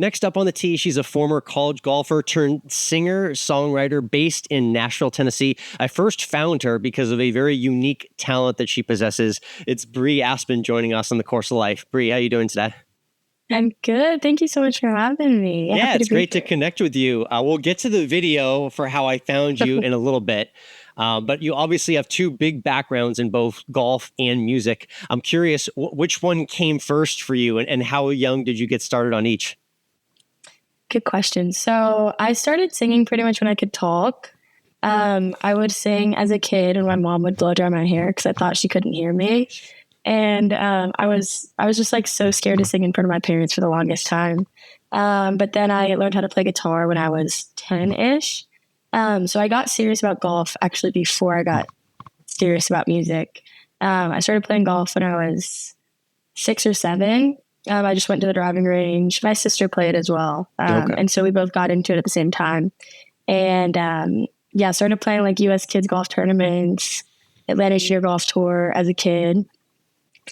Next up on the tee, she's a former college golfer turned singer, songwriter based in Nashville, Tennessee. I first found her because of a very unique talent that she possesses. It's Bri Aspen joining us on The Course of Life. Bri, how are you doing today? I'm good. Thank you so much for having me. Yeah, Happy it's to be great to here. connect with you. We'll get to the video for how I found you in a little bit. But you obviously have two big backgrounds in both golf and music. I'm curious, which one came first for you, and how young did you get started on each? Good question. So I started singing pretty much when I could talk. I would sing as a kid, and my mom would blow dry my hair because I thought she couldn't hear me. And I was just like so scared to sing in front of my parents for the longest time. But then I learned how to play guitar when I was 10-ish. So I got serious about golf actually before I got serious about music. I started playing golf when I was 6 or 7. I just went to the driving range. My sister played as well. Okay. And so we both got into it at the same time. And yeah, started playing like US kids golf tournaments, Atlanta Junior Golf Tour as a kid.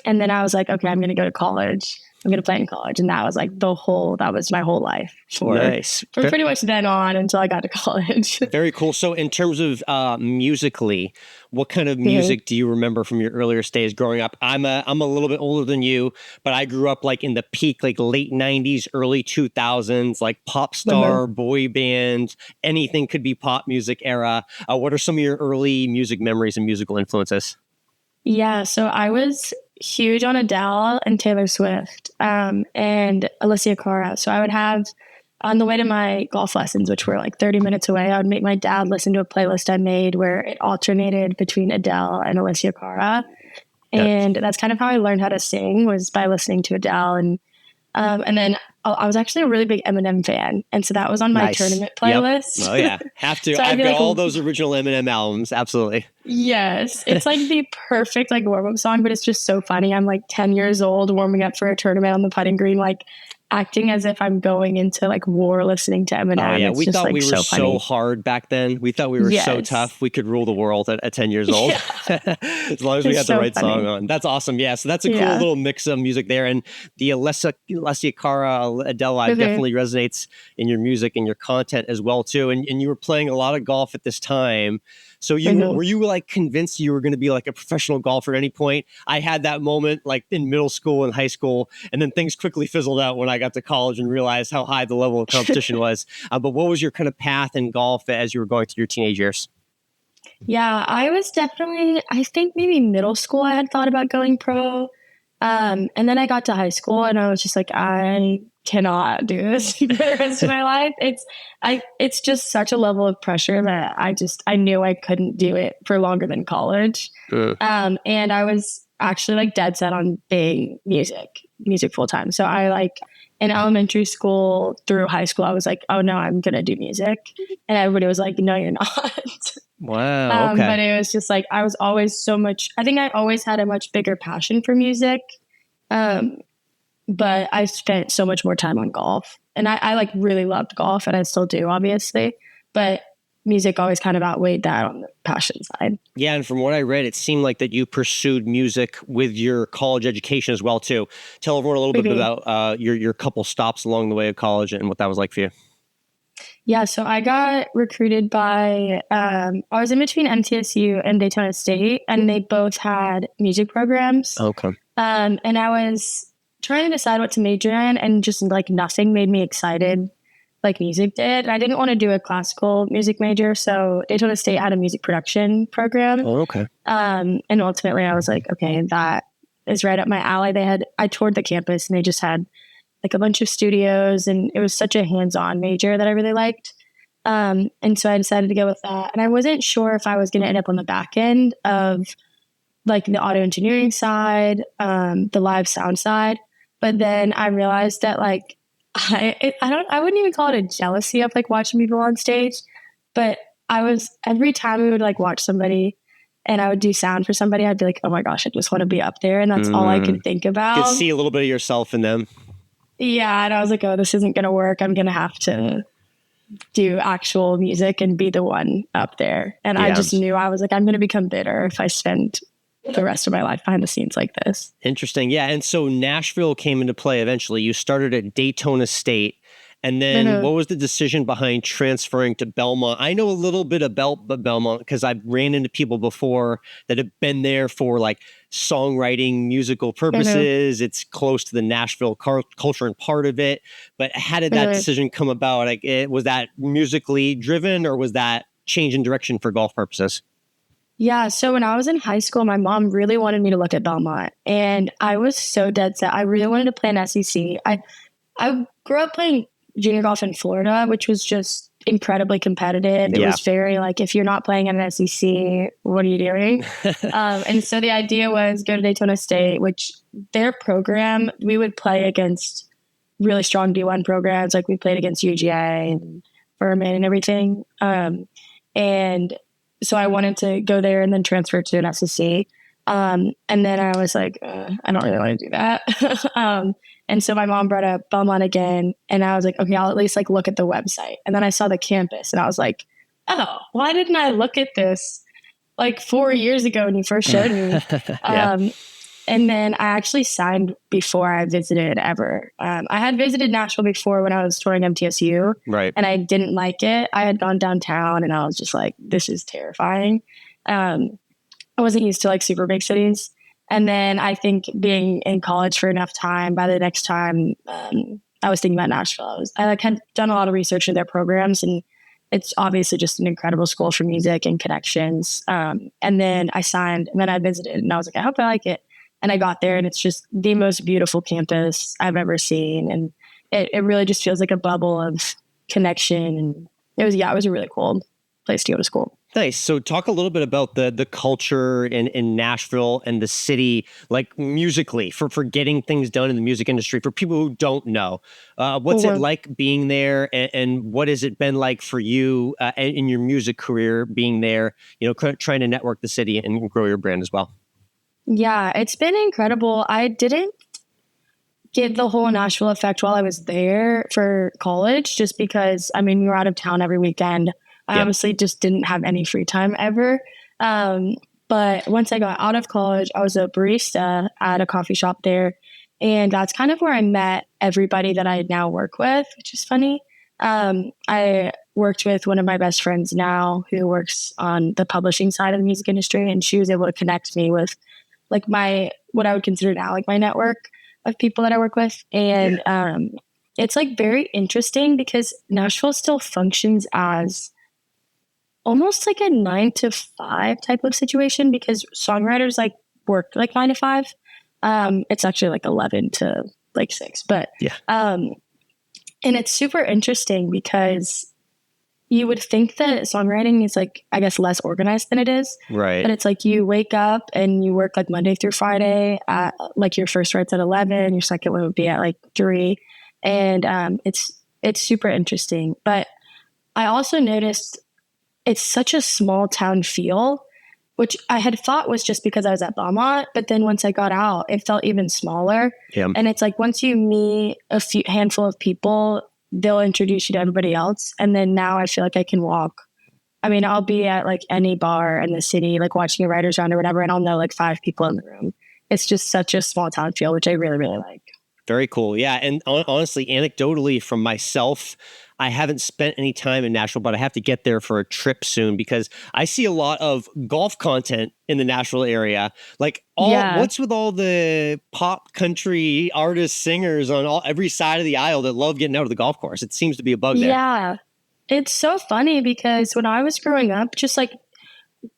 And then I was like, okay, I'm going to go to college. I'm going to play in college. And that was like that was my whole life Nice. for pretty much then on until I got to college. Very cool. So in terms of musically, what kind of music do you remember from your earlier days growing up? I'm a little bit older than you, but I grew up like in the peak, like late 90s, early 2000s, like pop star, boy bands, anything could be pop music era. What are some of your early music memories and musical influences? Yeah, so I was huge on Adele and Taylor Swift, and Alicia Cara. So I would have, on the way to my golf lessons, which were like 30 minutes away, I would make my dad listen to a playlist I made where it alternated between Adele and Alicia Cara. And that's kind of how I learned how to sing, was by listening to Adele. And then I was actually a really big Eminem fan. And so that was on my tournament playlist. Oh, yeah. Have to. So I've got all those original Eminem albums. Absolutely. Yes. It's like the perfect like warm-up song, but it's just so funny. I'm like 10 years old warming up for a tournament on the putting green, like acting as if I'm going into like war listening to Eminem. Oh, yeah. It's We just, thought like, we were so funny. hard back then. We thought we were so tough. We could rule the world at 10 years old. As long as we had the right song on. That's awesome. Yeah. So that's a cool little mix of music there. And the Alessia Cara, Adele, definitely resonates in your music and your content as well, too. And you were playing a lot of golf at this time. So were you like convinced you were going to be like a professional golfer at any point? I had that moment like in middle school and high school, and then things quickly fizzled out when I got to college and realized how high the level of competition was. But what was your kind of path in golf as you were going through your teenage years? Yeah, I was definitely, I think maybe middle school I had thought about going pro. And then I got to high school and I was just like, I cannot do this for the rest of my life. It's just such a level of pressure that I knew I couldn't do it for longer than college. And I was actually like dead set on being music full time. So I like in elementary school through high school, I was like, oh no, I'm going to do music. And everybody was like, no, you're not. Wow. Okay. But it was just like, I think I always had a much bigger passion for music. But I spent so much more time on golf, and I like really loved golf, and I still do, obviously, but music always kind of outweighed that on the passion side. Yeah. And from what I read, it seemed like that you pursued music with your college education as well, too. Tell everyone a little bit about your couple stops along the way of college and what that was like for you. Yeah, so I got recruited by, I was in between MTSU and Daytona State, and they both had music programs. Okay. And I was trying to decide what to major in, and just like nothing made me excited like music did. And I didn't want to do a classical music major, so Daytona State had a music production program. Oh, okay. And ultimately I was like, okay, that is right up my alley. I toured the campus, and they just had like a bunch of studios, and it was such a hands-on major that I really liked. And so I decided to go with that. And I wasn't sure if I was going to end up on the back end of like the audio engineering side, the live sound side. But then I realized that like, I wouldn't even call it a jealousy of like watching people on stage, but every time we would like watch somebody and I would do sound for somebody, I'd be like, oh my gosh, I just want to be up there. And that's all I could think about. You could see a little bit of yourself in them. Yeah. And I was like, oh, this isn't going to work. I'm going to have to do actual music and be the one up there. And I just knew, I was like, I'm going to become bitter if I spend the rest of my life behind the scenes like this. Interesting. Yeah. And so Nashville came into play eventually. You started at Daytona State. And then what was the decision behind transferring to Belmont? I know a little bit about Belmont because I've ran into people before that have been there for like songwriting, musical purposes. It's close to the Nashville culture and part of it. But how did that decision come about? Like, was that musically driven, or was that change in direction for golf purposes? Yeah. So when I was in high school, my mom really wanted me to look at Belmont, and I was so dead set. I really wanted to play an SEC. I grew up playing junior golf in Florida, which was just incredibly competitive. It was very like, if you're not playing at an SEC, what are you doing? And so the idea was go to Daytona State, which their program, we would play against really strong D1 programs. Like we played against UGA and Furman and everything. And so I wanted to go there and then transfer to an SEC. And then I was like, I don't really want to do that. And so my mom brought up Belmont again, and I was like, okay, I'll at least like look at the website. And then I saw the campus, and I was like, oh, why didn't I look at this like 4 years ago when you first showed me? And then I actually signed before I visited ever. I had visited Nashville before when I was touring MTSU, right? And I didn't like it. I had gone downtown, and I was just like, this is terrifying. I wasn't used to like super big cities. And then I think being in college for enough time, by the next time I was thinking about Nashville, I had done a lot of research in their programs, and it's obviously just an incredible school for music and connections. And then I signed, and then I visited, and I was like, I hope I like it. And I got there, and it's just the most beautiful campus I've ever seen. And it really just feels like a bubble of connection. And it was a really cool place to go to school. Nice. So talk a little bit about the culture in Nashville and the city, like musically, for getting things done in the music industry. For people who don't know, what's it like being there, and what has it been like for you in your music career being there, trying to network the city and grow your brand as well? Yeah, it's been incredible. I didn't get the whole Nashville effect while I was there for college, just because, we were out of town every weekend. I obviously just didn't have any free time ever. But once I got out of college, I was a barista at a coffee shop there. And that's kind of where I met everybody that I now work with, which is funny. I worked with one of my best friends now who works on the publishing side of the music industry. And she was able to connect me with like what I would consider now like my network of people that I work with. And it's like very interesting because Nashville still functions as almost like a 9 to 5 type of situation, because songwriters like work like 9 to 5. It's actually like 11 to like 6, but and it's super interesting because you would think that songwriting is like, I guess, less organized than it is. Right. But it's like you wake up and you work like Monday through Friday. Like your first write's at 11, your second one would be at like 3. And it's super interesting. But I also noticed it's such a small town feel, which I had thought was just because I was at Belmont. But then once I got out, it felt even smaller. Yeah. And it's like once you meet a handful of people, they'll introduce you to everybody else. And then now I feel like I can walk. I'll be at like any bar in the city, like watching a writer's round or whatever, and I'll know like 5 people in the room. It's just such a small town feel, which I really, really like. Very cool. Yeah. And honestly, anecdotally from myself, I haven't spent any time in Nashville, but I have to get there for a trip soon because I see a lot of golf content in the Nashville area. Like what's with all the pop country artists, singers on every side of the aisle that love getting out of the golf course? It seems to be a bug there. Yeah. It's so funny because when I was growing up, just like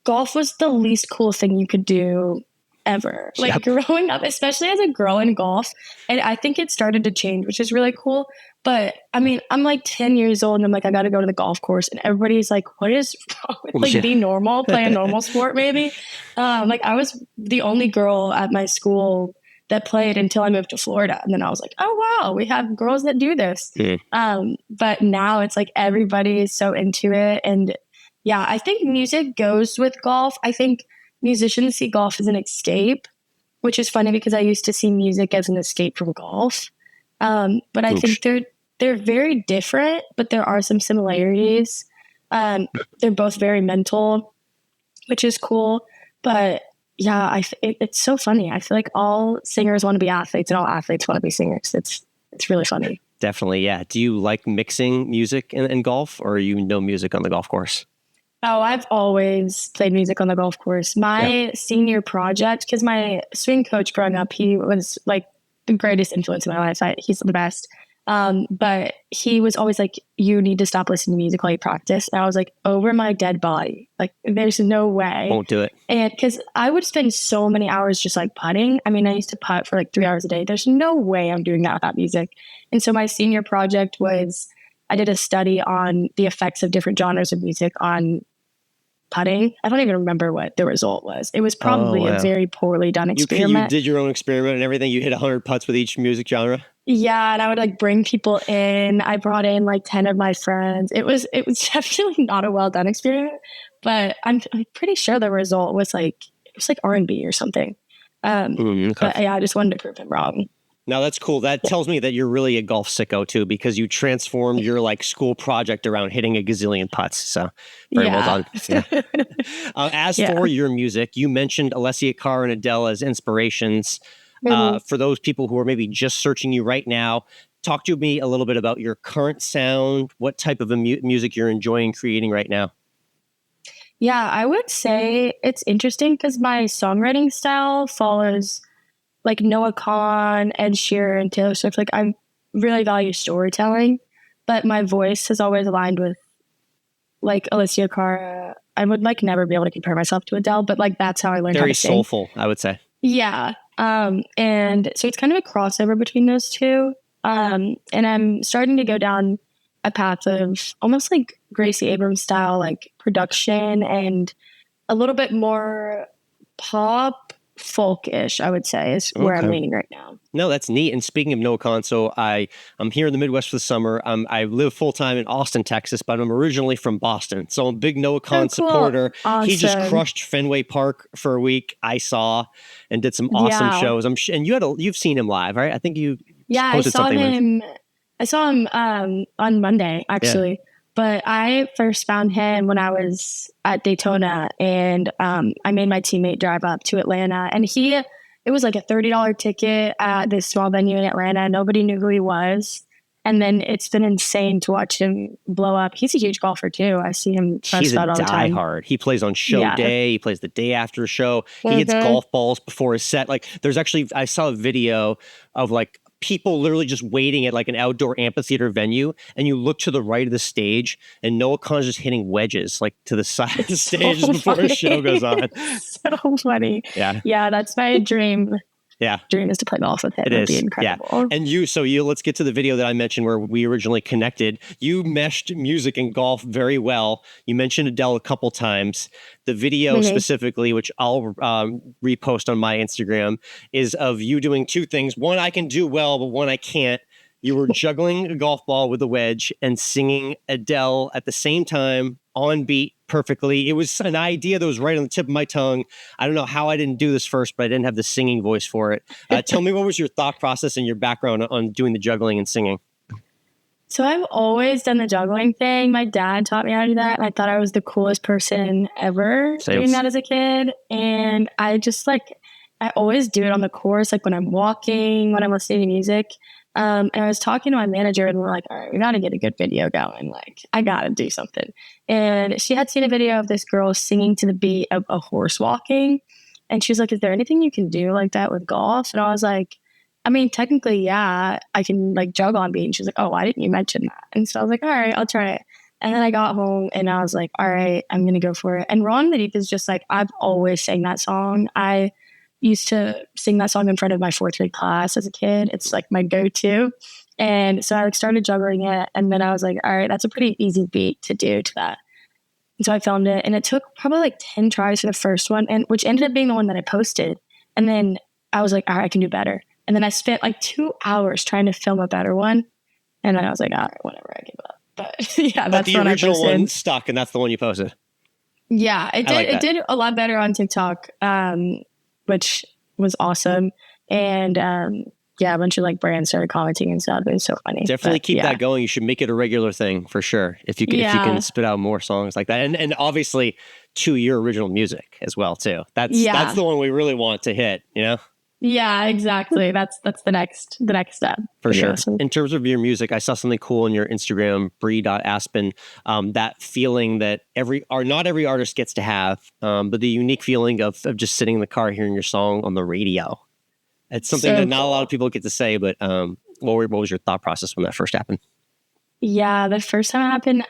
golf was the least cool thing you could do ever. Like growing up, especially as a girl in golf. And I think it started to change, which is really cool. But I'm like 10 years old and I'm like, I got to go to the golf course. And everybody's like, what is wrong with like be normal, play a normal sport maybe. Like I was the only girl at my school that played until I moved to Florida. And then I was like, oh, wow, we have girls that do this. But now it's like everybody is so into it. And yeah, I think music goes with golf. I think musicians see golf as an escape, which is funny because I used to see music as an escape from golf. But I think they're very different, but there are some similarities. They're both very mental, which is cool. But it's so funny. I feel like all singers want to be athletes and all athletes want to be singers. It's really funny. Definitely, yeah. Do you like mixing music in golf, or you know music on the golf course? Oh, I've always played music on the golf course. My senior project, because my swing coach growing up, he was like the greatest influence in my life. He's the best. But he was always like, you need to stop listening to music while you practice. And I was like, over my dead body. Like, there's no way. Won't do it. And because I would spend so many hours just like putting. I mean, I used to putt for like 3 hours a day. There's no way I'm doing that without music. And so my senior project was, I did a study on the effects of different genres of music on putting. I don't even remember what the result was. It was probably a very poorly done experiment. You did your own experiment and everything. You hit 100 putts with each music genre. Yeah, and I would like bring people in. I brought in like 10 of my friends. It was definitely not a well done experiment, but I'm pretty sure the result was like R&B or something. Okay. But yeah, I just wanted to prove him wrong. Now that's cool. That tells me that you're really a golf sicko too, because you transformed your like school project around hitting a gazillion putts. So very well done. Yeah. As for your music, you mentioned Alessia Cara and Adele as inspirations. For those people who are maybe just searching you right now, talk to me a little bit about your current sound, what type of music you're enjoying creating right now. Yeah, I would say it's interesting because my songwriting style follows like Noah Kahan, Ed Sheeran, Taylor Swift. Like I really value storytelling, but my voice has always aligned with like Alessia Cara. I would like never be able to compare myself to Adele, but like that's how I learned how to sing. Very soulful, I would say. Yeah. And so it's kind of a crossover between those two. And I'm starting to go down a path of almost like Gracie Abrams style, like production and a little bit more pop folkish, I would say, is where I'm leaning right now. No, that's neat. And speaking of Noah Kahan, so I'm here in the Midwest for the summer. I live full time in Austin, Texas, but I'm originally from Boston. So I'm a big Noah Kahan supporter. Awesome. He just crushed Fenway Park for a week. I saw and did some awesome shows. And you've seen him live, right? I think you posted something. I saw him on Monday, actually. Yeah. But I first found him when I was at Daytona, and I made my teammate drive up to Atlanta. And it was like a $30 ticket at this small venue in Atlanta. Nobody knew who he was. And then it's been insane to watch him blow up. He's a huge golfer too. I see him press out all the time. He's a diehard. He plays on show day. He plays the day after a show. He hits golf balls before his set. Like I saw a video of like people literally just waiting at like an outdoor amphitheater venue, and you look to the right of the stage and Noah Kahan's just hitting wedges like to the side of the stage just before his show goes on. So funny. Yeah, that's my dream. Dream is to play golf with him. It would be incredible. Yeah. And let's get to the video that I mentioned where we originally connected. You meshed music and golf very well. You mentioned Adele a couple times. The video specifically, which I'll repost on my Instagram, is of you doing two things. One I can do well, but one I can't. You were juggling a golf ball with a wedge and singing Adele at the same time on beat perfectly. It was an idea that was right on the tip of my tongue. I don't know how I didn't do this first, but I didn't have the singing voice for it. Tell me, what was your thought process and your background on doing the juggling and singing? So I've always done the juggling thing. My dad taught me how to do that. And I thought I was the coolest person ever doing that as a kid. And I always do it on the course, like when I'm walking, when I'm listening to music. And I was talking to my manager and we're like, all right, we got to get a good video going. Like, I got to do something. And she had seen a video of this girl singing to the beat of a horse walking. And she was like, is there anything you can do like that with golf? And I was like, I mean, technically, yeah, I can like juggle on beat. And she was like, oh, why didn't you mention that? And so I was like, all right, I'll try it. And then I got home and I was like, all right, I'm going to go for it. And Rolling in the Deep is just like, I've always sang that song. I used to sing that song in front of my fourth grade class as a kid. It's like my go-to. And so I like started juggling it. And then I was like, all right, that's a pretty easy beat to do to that. And so I filmed it, and it took probably like 10 tries for the first one, and which ended up being the one that I posted. And then I was like, all right, I can do better. And then I spent like 2 hours trying to film a better one. And then I was like, all right, whatever, I give up. But yeah, that's the original one stuck, and that's the one you posted. Yeah, it did. It did a lot better on TikTok, which was awesome. And a bunch of like brands started commenting and stuff. It was so funny. Definitely keep that going. You should make it a regular thing for sure. If you can spit out more songs like that. And obviously to your original music as well too. That's the one we really want to hit, you know? Yeah, exactly. That's the next step. For sure. Awesome. In terms of your music, I saw something cool on your Instagram, Bri.Aspen, that feeling that not every artist gets to have, but the unique feeling of just sitting in the car hearing your song on the radio. It's something that not a lot of people get to say, but what was your thought process when that first happened? Yeah, the first time it happened,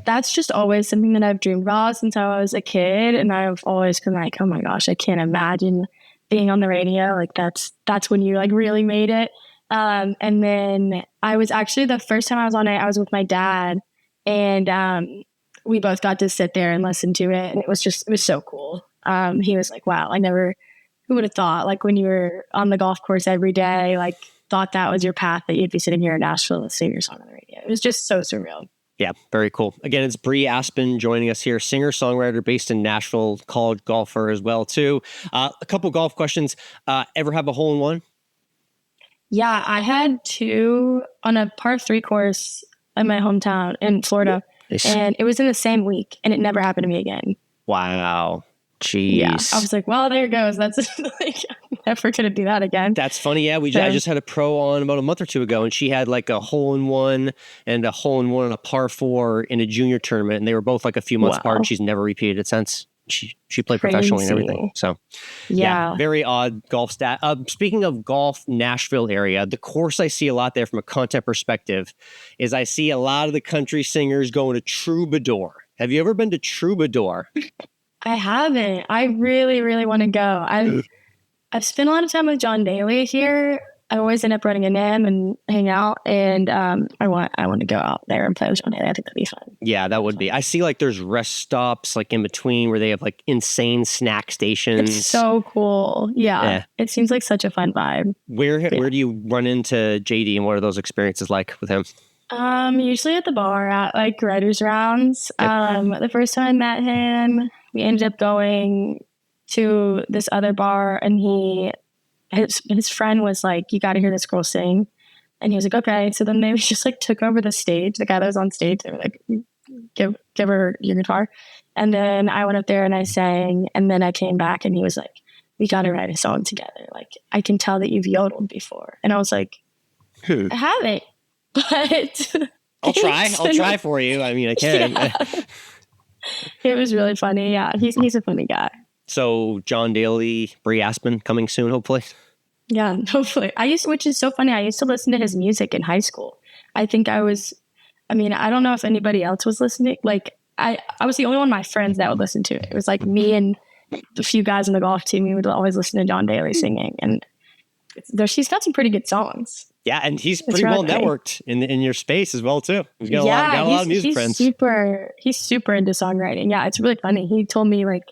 that's just always something that I've dreamed about since I was a kid. And I've always been like, oh my gosh, I can't imagine being on the radio. Like that's when you like really made it. And then I was actually, the first time I was on it, I was with my dad, and we both got to sit there and listen to it. And it was so cool. He was like, wow, who would have thought, like when you were on the golf course every day, like thought that was your path, that you'd be sitting here in Nashville listening to your song on the radio. It was just so surreal. Yeah, very cool. Again, it's Bri Aspen joining us here, singer-songwriter based in Nashville, college golfer as well, too. A couple golf questions. Ever have a hole-in-one? Yeah, I had 2 on a par 3 course in my hometown in Florida. Nice. And it was in the same week, and it never happened to me again. Wow. Jeez. Yeah, I was like, well, there it goes. That's like, I'm never going to do that again. That's funny. Yeah, I just had a pro on about a month or two ago, and she had like a hole-in-one and a hole-in-one on a par 4 in a junior tournament, and they were both like a few months apart, and she's never repeated it since. She played professionally and everything. So, yeah, very odd golf stat. Speaking of golf, Nashville area, the course I see a lot there from a content perspective is I see a lot of the country singers going to Troubadour. Have you ever been to Troubadour? I haven't. I really, really want to go. I've spent a lot of time with John Daly here. I always end up running into him and hang out, and I want to go out there and play with John Daly. I think that'd be fun. Yeah, that would be. I see like there's rest stops like in between where they have like insane snack stations. It's so cool. Yeah. It seems like such a fun vibe. Where do you run into JD, and what are those experiences like with him? Usually at the bar at like writers rounds. Yep. The first time I met him, we ended up going to this other bar, and his friend was like, you got to hear this girl sing. And he was like, okay. So then they just like took over the stage. The guy that was on stage, they were like, give her your guitar. And then I went up there and I sang, and then I came back and he was like, we got to write a song together. Like, I can tell that you've yodeled before. And I was like, I haven't, but I'll try for you. I mean, I can. Yeah. It was really funny. Yeah. He's a funny guy. So John Daly, Bri Aspen coming soon, hopefully. Yeah, hopefully. Which is so funny. I used to listen to his music in high school. I think I don't know if anybody else was listening. Like I was the only one of my friends that would listen to it. It was like me and a few guys on the golf team. We would always listen to John Daly singing, and he's got some pretty good songs. Yeah, and he's pretty well networked in your space as well too. He's got a lot of music friends. He's super into songwriting. Yeah, it's really funny. He told me like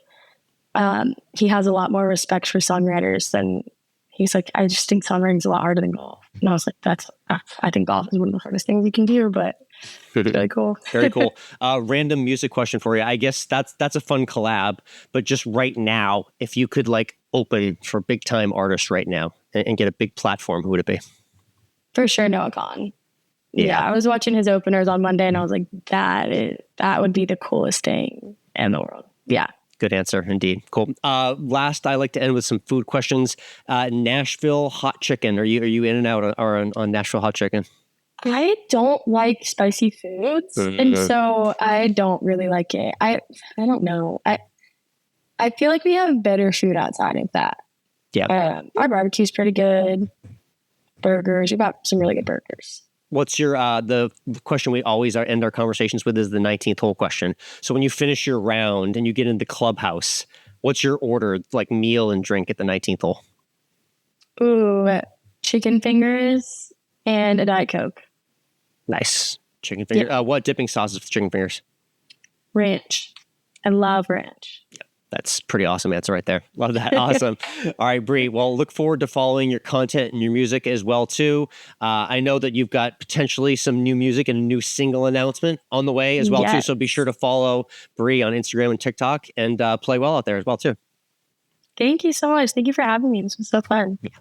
he has a lot more respect for songwriters than he's like, I just think songwriting is a lot harder than golf. And I was like, I think golf is one of the hardest things you can do, but it's really cool. Very cool. Random music question for you. I guess that's a fun collab, but just right now, if you could like open for big time artists right now and get a big platform, who would it be? For sure, Noah Kahan. Yeah, I was watching his openers on Monday, and I was like, that would be the coolest thing in the world. Yeah. Good answer, indeed. Cool. Last, I like to end with some food questions. Nashville hot chicken. Are you in and out on Nashville hot chicken? I don't like spicy foods, and so I don't really like it. I don't know. I feel like we have better food outside of that. Yeah. Our barbecue's pretty good. Burgers. We've got some really good burgers. What's your, the question we always end our conversations with is the 19th hole question. So when you finish your round and you get into the clubhouse, what's your order, like meal and drink at the 19th hole? Ooh, chicken fingers and a Diet Coke. Nice. Chicken fingers. Yeah. What dipping sauce is for chicken fingers? Ranch. I love ranch. Yep. That's pretty awesome answer right there. Love that. Awesome. All right, Bri. Well, look forward to following your content and your music as well, too. I know that you've got potentially some new music and a new single announcement on the way as well, too. So be sure to follow Bri on Instagram and TikTok and play well out there as well, too. Thank you so much. Thank you for having me. This was so fun. Yeah.